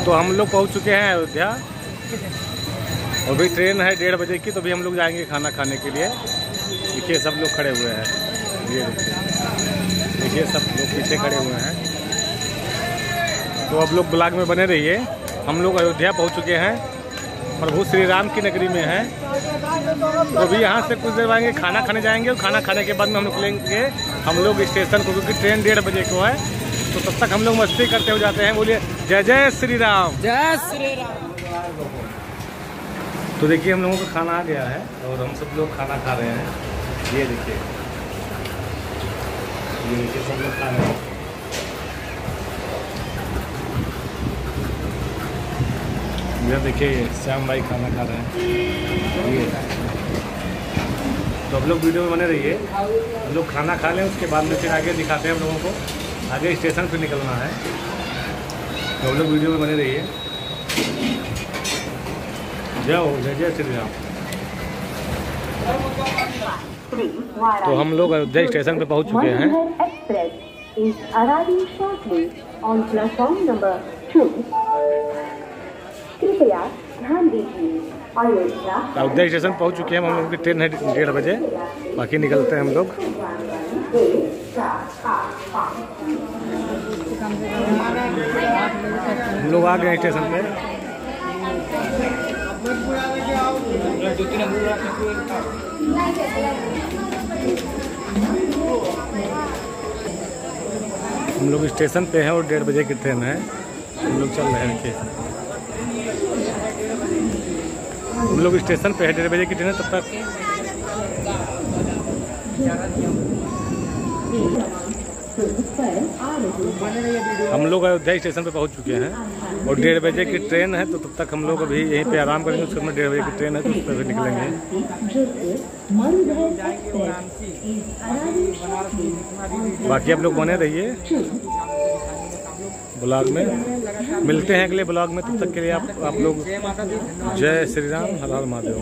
तो हम लोग पहुंच चुके हैं अयोध्या और भी ट्रेन है 1:30 बजे की, तो भी हम लोग जाएंगे खाना खाने के लिए। देखिए सब लोग खड़े हुए हैं, ये देखिए सब लोग पीछे खड़े हुए हैं। तो अब लोग ब्लॉग में बने रहिए। हम लोग अयोध्या पहुंच चुके हैं, प्रभु श्री राम की नगरी में हैं। तो भी यहाँ से कुछ देर आएंगे, खाना खाने जाएंगे और खाना खाने के बाद में हम निकलेंगे हम लोग स्टेशन को, क्योंकि ट्रेन 1:30 बजे को है। तो तब तक हम लोग मस्ती करते हुए जाते हैं। बोलिए जय जय श्री राम, जय श्री राम। तो देखिए हम लोगों का खाना आ गया है और हम सब लोग खाना खा रहे हैं। ये देखिए सब लोग खा रहे हैं। ये देखिए श्याम भाई खाना खा रहे हैं। ये तो आप लोग वीडियो में बने रहिए। हम लोग खाना खा लें, उसके बाद में फिर आगे दिखाते हैं हम लोगों को। आगे स्टेशन पे निकलना है, तो हम लोग वीडियो में बने रहिए। जय हो, जय जय श्री राम। तो हम लोग अयोध्या स्टेशन पे पहुंच चुके हैं। कृपया ध्यान दीजिए, अयोध्या स्टेशन पहुंच चुके हैं। हम लोग की ट्रेन है 1:30 बजे, बाकी निकलते हैं हम लोग। हम लोग आ गए स्टेशन पे। हम लोग स्टेशन पे हैं और 1:30 बजे की ट्रेन है। हम लोग चल रहे हैं। हम लोग स्टेशन पे है, 1:30 बजे की ट्रेन है। तब तक हम लोग अयोध्या स्टेशन पे पहुंच चुके हैं और 1:30 बजे की ट्रेन है। तो तब तक हम लोग अभी यहीं पे आराम करेंगे। उसके बाद 1:30 बजे की ट्रेन है, तो उस पर भी निकलेंगे। बाकी आप लोग बने रहिए ब्लॉग में। मिलते हैं अगले ब्लॉग में। तब तक के लिए आप लोग जय श्री राम, हर हर महादेव।